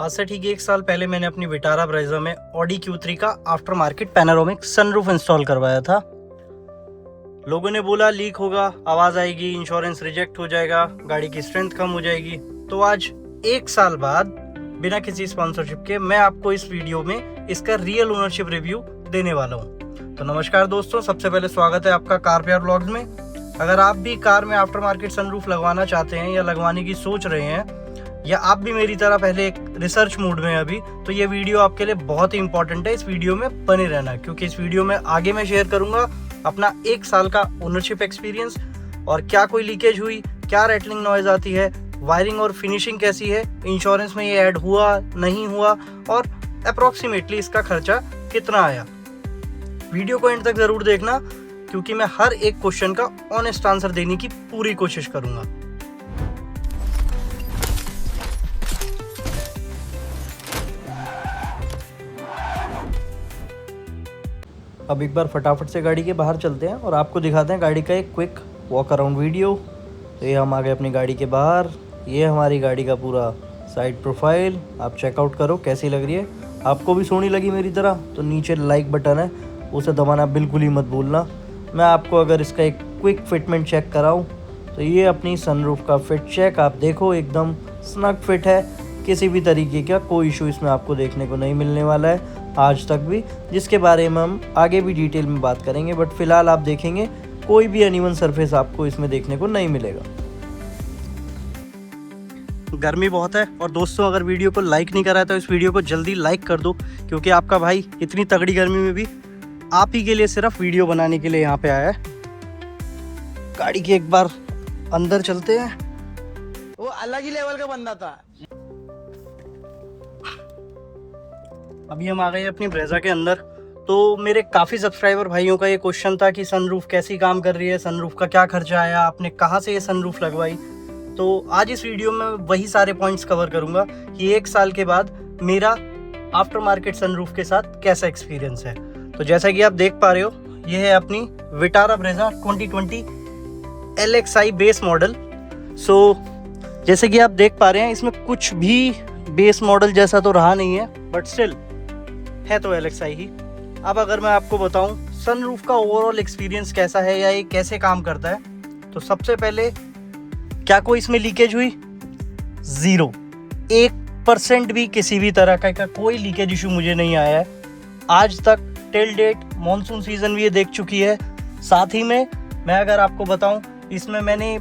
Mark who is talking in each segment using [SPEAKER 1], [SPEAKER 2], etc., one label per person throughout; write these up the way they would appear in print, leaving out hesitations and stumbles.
[SPEAKER 1] आज से ठीक 1 साल पहले मैंने अपनी विटारा ब्रेजा में ऑडी Q3 का after market panoramic sunroof install करवाया था। लोगों ने बोला लीक होगा, आवाज़ आएगी, इंश्योरेंस रिजेक्ट हो जाएगा, गाड़ी की स्ट्रेंथ कम हो जाएगी। तो आज 1 साल बाद बिना किसी स्पॉन्सरशिप के मैं आपको इस वीडियो में इसका रियल ओनरशिप रिव्यू देने वाला हूँ। तो नमस्कार दोस्तों, सबसे पहले स्वागत है आपका कार प्यार व्लॉग्स में। अगर आप भी कार में आफ्टर मार्केट सनरूफ लगवाना चाहते हैं या लगवाने की सोच रहे हैं, या आप भी मेरी तरह पहले एक रिसर्च मूड में अभी, तो ये वीडियो आपके लिए बहुत ही इंपॉर्टेंट है। इस वीडियो में बने रहना, क्योंकि इस वीडियो में आगे मैं शेयर करूंगा अपना 1 साल का ओनरशिप एक्सपीरियंस और क्या कोई लीकेज हुई, क्या रैटलिंग नॉइज आती है, वायरिंग और फिनिशिंग कैसी है, इंश्योरेंस में ये ऐड हुआ नहीं हुआ और अप्रॉक्सीमेटली इसका खर्चा कितना आया। वीडियो को एंड तक जरूर देखना, क्योंकि मैं हर एक क्वेश्चन का ऑनेस्ट आंसर देने की पूरी कोशिश करूंगा। अब एक बार फटाफट से गाड़ी के बाहर चलते हैं और आपको दिखाते हैं गाड़ी का एक क्विक वॉक अराउंड वीडियो। तो ये हम आ गए अपनी गाड़ी के बाहर। ये हमारी गाड़ी का पूरा साइड प्रोफाइल आप चेकआउट करो कैसी लग रही है। आपको भी सोनी लगी मेरी तरह तो नीचे लाइक बटन है, उसे दबाना बिल्कुल ही मत भूलना। मैं आपको अगर इसका एक क्विक फिटमेंट चेक कराऊँ तो ये अपनी सनरूफ का फिट चेक आप देखो, एकदम स्नग फिट है। किसी भी तरीके का कोई इशू इसमें आपको देखने को नहीं मिलने वाला है आज तक भी, जिसके बारे में हम आगे भी डिटेल में बात करेंगे। बट फिलहाल आप देखेंगे कोई भी अनइवन सरफेस आपको इसमें देखने को नहीं मिलेगा। गर्मी बहुत है और दोस्तों, अगर वीडियो को लाइक नहीं करा है तो इस वीडियो को जल्दी लाइक कर दो, क्योंकि आपका भाई इतनी तगड़ी गर्मी में भी आप ही के लिए सिर्फ वीडियो बनाने के लिए यहाँ पे आया है। गाड़ी के एक बार अंदर चलते हैं।
[SPEAKER 2] वो अलग ही लेवल का बंदा था।
[SPEAKER 1] अभी हम आ गए अपनी ब्रेजा के अंदर। तो मेरे काफ़ी सब्सक्राइबर भाइयों का ये क्वेश्चन था कि सनरूफ कैसी काम कर रही है, सनरूफ का क्या खर्चा आया, आपने कहाँ से ये सनरूफ लगवाई। तो आज इस वीडियो में वही सारे पॉइंट्स कवर करूँगा कि 1 साल के बाद मेरा आफ्टर मार्केट सनरूफ के साथ कैसा एक्सपीरियंस है। तो जैसा कि आप देख पा रहे हो, ये है अपनी Vitara Brezza 2020 LXI base model. So जैसे कि आप देख पा रहे हैं, इसमें कुछ भी बेस मॉडल जैसा तो रहा नहीं है, बट स्टिल है तो LXI ही। अब अगर मैं आपको बताऊं सनरूफ का ओवरऑल एक्सपीरियंस कैसा है या ये कैसे काम करता है, तो सबसे पहले क्या कोई इसमें लीकेज हुई? 0, 1% भी किसी भी तरह का कोई लीकेज इशू मुझे नहीं आया है आज तक। टिल डेट मॉनसून सीजन भी ये देख चुकी है। साथ ही में मैं अगर आपको बताऊं, इसमें मैंने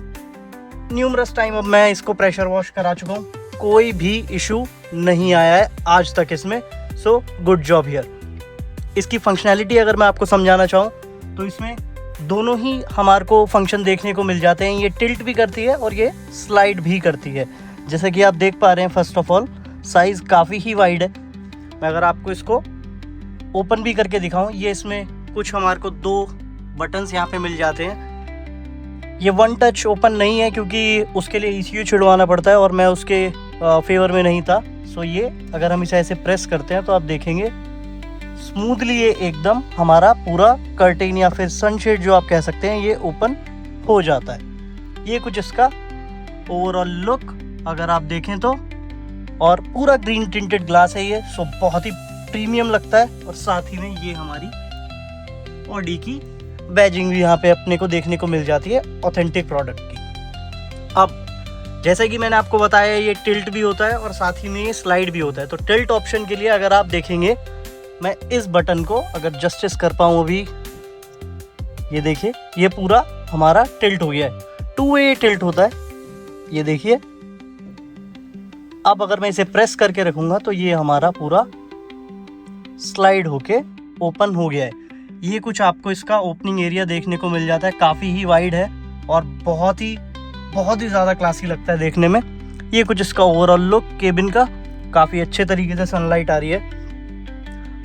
[SPEAKER 1] न्यूमरस टाइम अब मैं इसको प्रेशर वॉश करा चुका हूँ, कोई भी इशू नहीं आया है आज तक इसमें। So good job here. इसकी फंक्शनैलिटी अगर मैं आपको समझाना चाहूँ तो इसमें दोनों ही हमारे को फंक्शन देखने को मिल जाते हैं। ये टिल्ट भी करती है और ये स्लाइड भी करती है, जैसे कि आप देख पा रहे हैं। फर्स्ट ऑफ ऑल साइज़ काफ़ी ही वाइड है। मैं अगर आपको इसको ओपन भी करके दिखाऊं, ये इसमें कुछ हमारे को 2 बटन्स यहाँ पे मिल जाते हैं। ये 1 टच ओपन नहीं है, क्योंकि उसके लिए ECU छिड़वाना पड़ता है और मैं उसके फेवर में नहीं था। सो ये अगर हम इसे ऐसे प्रेस करते हैं तो आप देखेंगे स्मूथली ये एकदम हमारा पूरा कर्टेन या फिर सनशेड जो आप कह सकते हैं, ये ओपन हो जाता है। ये कुछ इसका ओवरऑल लुक अगर आप देखें तो, और पूरा ग्रीन टिंटेड ग्लास है ये। सो बहुत ही प्रीमियम लगता है। और साथ ही में ये हमारी ऑडी की बैजिंग भी यहाँ पे अपने को देखने को मिल जाती है, ऑथेंटिक प्रोडक्ट की। अब जैसे कि मैंने आपको बताया, ये टिल्ट भी होता है और साथ ही में ये स्लाइड भी होता है। तो टिल्ट ऑप्शन के लिए अगर आप देखेंगे, मैं इस बटन को अगर जस्टिस कर पाऊँ अभी, ये देखिए ये पूरा हमारा टिल्ट हो गया है। 2 वे टिल्ट होता है, ये देखिए। अब अगर मैं इसे प्रेस करके रखूँगा तो ये हमारा पूरा स्लाइड होके ओपन हो गया है। ये कुछ आपको इसका ओपनिंग एरिया देखने को मिल जाता है, काफ़ी ही वाइड है और बहुत ही ज़्यादा क्लासी लगता है देखने में। ये कुछ इसका ओवरऑल लुक केबिन का, काफ़ी अच्छे तरीके से सनलाइट आ रही है।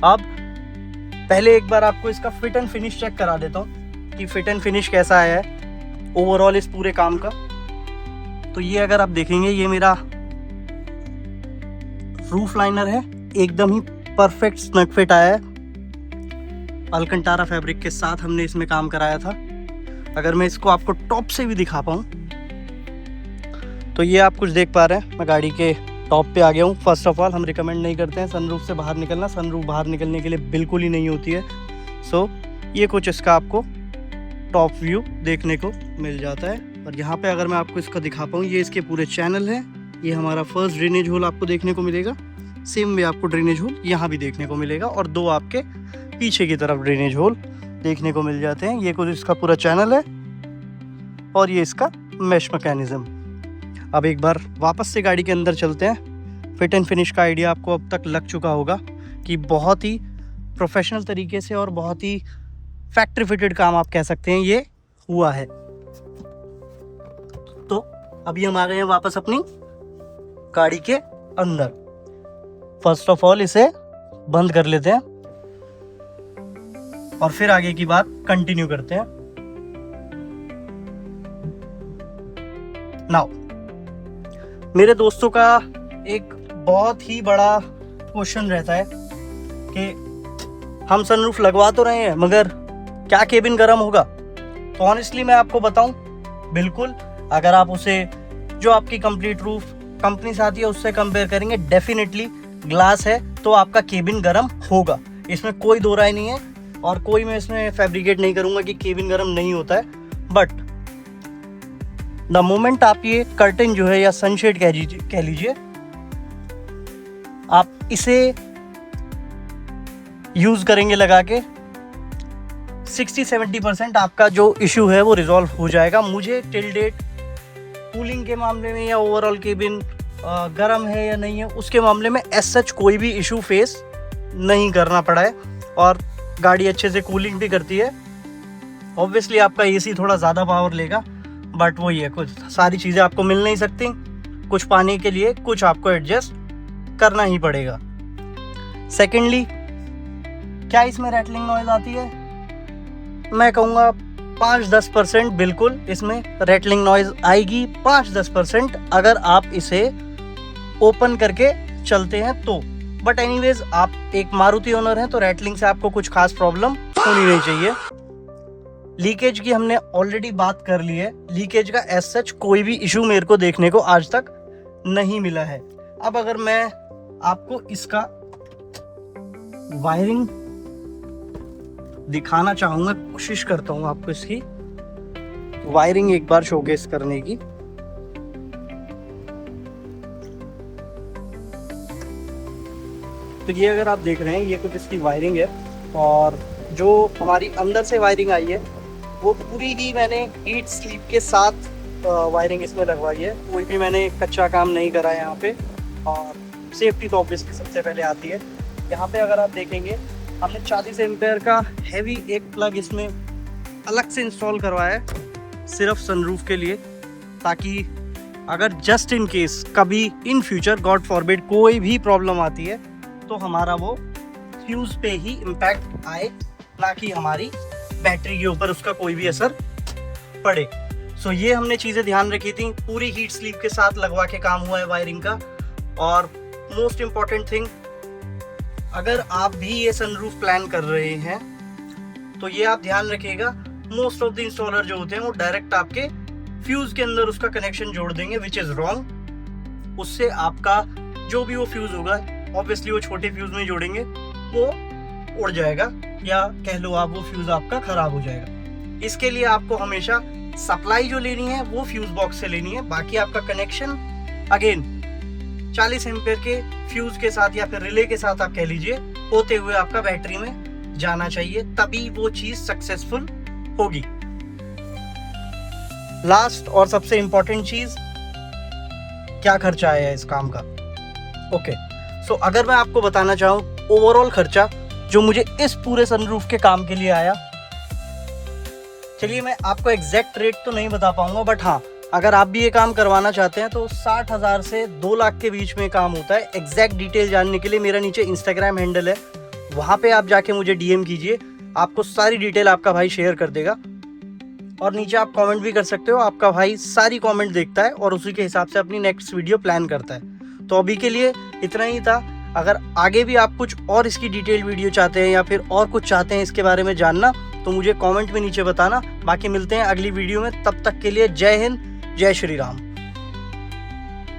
[SPEAKER 1] अब पहले एक बार आपको इसका फिट एंड फिनिश चेक करा देता हूँ कि फिट एंड फिनिश कैसा आया है ओवरऑल इस पूरे काम का। तो ये अगर आप देखेंगे, ये मेरा रूफ लाइनर है, एकदम ही परफेक्ट स्नग फिट आया है। अलकंटारा फैब्रिक के साथ हमने इसमें काम कराया था। अगर मैं इसको आपको टॉप से भी दिखा पाऊँ तो ये आप कुछ देख पा रहे हैं, मैं गाड़ी के टॉप पे आ गया हूँ। फर्स्ट ऑफ ऑल हम रिकमेंड नहीं करते हैं सनरूफ से बाहर निकलना, सनरूफ बाहर निकलने के लिए बिल्कुल ही नहीं होती है। सो ये कुछ इसका आपको टॉप व्यू देखने को मिल जाता है। और यहाँ पे अगर मैं आपको इसका दिखा पाऊँ, ये इसके पूरे चैनल है। ये हमारा फर्स्ट ड्रेनेज होल आपको देखने को मिलेगा। सेम वे आपको ड्रेनेज होल यहाँ भी देखने को मिलेगा और 2 आपके पीछे की तरफ ड्रेनेज होल देखने को मिल जाते हैं। ये कुछ इसका पूरा चैनल है और ये इसका मैश मैकेनिज्म। अब एक बार वापस से गाड़ी के अंदर चलते हैं। फिट एंड फिनिश का आइडिया आपको अब तक लग चुका होगा कि बहुत ही प्रोफेशनल तरीके से और बहुत ही फैक्ट्री फिटेड काम आप कह सकते हैं ये हुआ है। तो अभी हम आ गए हैं वापस अपनी गाड़ी के अंदर। फर्स्ट ऑफ ऑल इसे बंद कर लेते हैं और फिर आगे की बात कंटिन्यू करते हैं। नाउ मेरे दोस्तों का एक बहुत ही बड़ा क्वेश्चन रहता है कि हम सनरूफ लगवा तो रहे हैं मगर क्या केबिन गर्म होगा? तो ऑनेस्टली मैं आपको बताऊं, बिल्कुल। अगर आप उसे जो आपकी कंप्लीट रूफ कंपनी से आती है उससे कंपेयर करेंगे, डेफिनेटली ग्लास है तो आपका केबिन गर्म होगा, इसमें कोई दो राय नहीं है। और कोई मैं इसमें फैब्रिकेट नहीं करूंगा कि केबिन गर्म नहीं होता है। बट द मोमेंट आप ये कर्टन जो है या सनशेड कह लीजिए, आप इसे यूज करेंगे लगा के, 60-70% आपका जो इशू है वो रिजॉल्व हो जाएगा। मुझे टिल डेट कूलिंग के मामले में या ओवरऑल केबिन गर्म है या नहीं है उसके मामले में एज सच कोई भी इशू फेस नहीं करना पड़ा है। और गाड़ी अच्छे से कूलिंग भी करती है। ऑब्वियसली आपका एसी थोड़ा ज़्यादा पावर लेगा, बट वही है, कुछ सारी चीज़ें आपको मिल नहीं सकती। कुछ पाने के लिए कुछ आपको एडजस्ट करना ही पड़ेगा। सेकेंडली, क्या इसमें रैटलिंग नॉइज आती है? मैं कहूँगा 5-10% बिल्कुल इसमें रैटलिंग नॉइज आएगी। 5-10% अगर आप इसे ओपन करके चलते हैं तो। बट एनीवेज आप एक मारुति ओनर हैं तो रैटलिंग से आपको कुछ खास प्रॉब्लम होनी नहीं चाहिए। लीकेज की हमने ऑलरेडी बात कर ली है। लीकेज का एज सच कोई भी इशू मेरे को देखने को आज तक नहीं मिला है। अब अगर मैं आपको इसका वायरिंग दिखाना चाहूंगा, कोशिश करता हूं आपको इसकी वायरिंग एक बार शोकेस करने की। तो ये अगर आप देख रहे हैं, ये कुछ इसकी वायरिंग है और जो हमारी अंदर से वायरिंग आई है वो पूरी ही मैंने हीट स्लीप के साथ वायरिंग इसमें लगवाई है। कोई भी मैंने कच्चा काम नहीं करा है यहाँ पे। और सेफ्टी तो ऑब्वियसली सबसे पहले आती है। यहाँ पे अगर आप देखेंगे, हमने 40 एम्पेयर का हैवी एक प्लग इसमें अलग से इंस्टॉल करवाया है सिर्फ सनरूफ के लिए, ताकि अगर जस्ट इन केस कभी इन फ्यूचर गॉड फॉरबिड कोई भी प्रॉब्लम आती है तो हमारा वो फ्यूज पे ही इम्पैक्ट आए, ना कि हमारी बैटरी के ऊपर उसका कोई भी असर पड़े। सो ये हमने चीज़ें ध्यान रखी थी। पूरी हीट स्लीप के साथ लगवा के काम हुआ है वायरिंग का। और मोस्ट इम्पॉर्टेंट थिंग, अगर आप भी ये सनरूफ प्लान कर रहे हैं तो ये आप ध्यान रखिएगा, मोस्ट ऑफ द इंस्टॉलर जो होते हैं वो डायरेक्ट आपके फ्यूज के अंदर उसका कनेक्शन जोड़ देंगे, विच इज़ रॉन्ग। उससे आपका जो भी वो फ्यूज होगा, ऑब्वियसली वो छोटे फ्यूज में जोड़ेंगे, वो उड़ जाएगा या कह लो आप वो फ्यूज आपका खराब हो जाएगा। इसके लिए आपको हमेशा सप्लाई जो लेनी है वो फ्यूज बॉक्स से लेनी है। बाकी आपका कनेक्शन अगेन 40 एम्पेयर के फ्यूज के साथ या फिर रिले के साथ आप कह लीजिए होते हुए आपका बैटरी में जाना चाहिए, तभी वो चीज सक्सेसफुल होगी। लास्ट और सबसे इंपॉर्टेंट चीज, क्या खर्चा आया है इस काम का? ओके, सो अगर मैं आपको बताना चाहूँ ओवरऑल खर्चा जो मुझे इस पूरे सनरूफ के काम के लिए आया, चलिए मैं आपको एग्जैक्ट रेट तो नहीं बता पाऊंगा, बट हाँ, अगर आप भी ये काम करवाना चाहते हैं तो 60,000 से 2 लाख के बीच में काम होता है। एग्जैक्ट डिटेल जानने के लिए मेरा नीचे इंस्टाग्राम हैंडल है, वहाँ पे आप जाके मुझे डीएम कीजिए, आपको सारी डिटेल आपका भाई शेयर कर देगा। और नीचे आप कमेंट भी कर सकते हो, आपका भाई सारी कमेंट देखता है और उसी के हिसाब से अपनी नेक्स्ट वीडियो प्लान करता है। तो अभी के लिए इतना ही था। अगर आगे भी आप कुछ और इसकी डिटेल वीडियो चाहते हैं या फिर और कुछ चाहते हैं इसके बारे में जानना, तो मुझे कमेंट में नीचे बताना। बाकी मिलते हैं अगली वीडियो में, तब तक के लिए जय हिंद, जय श्री राम।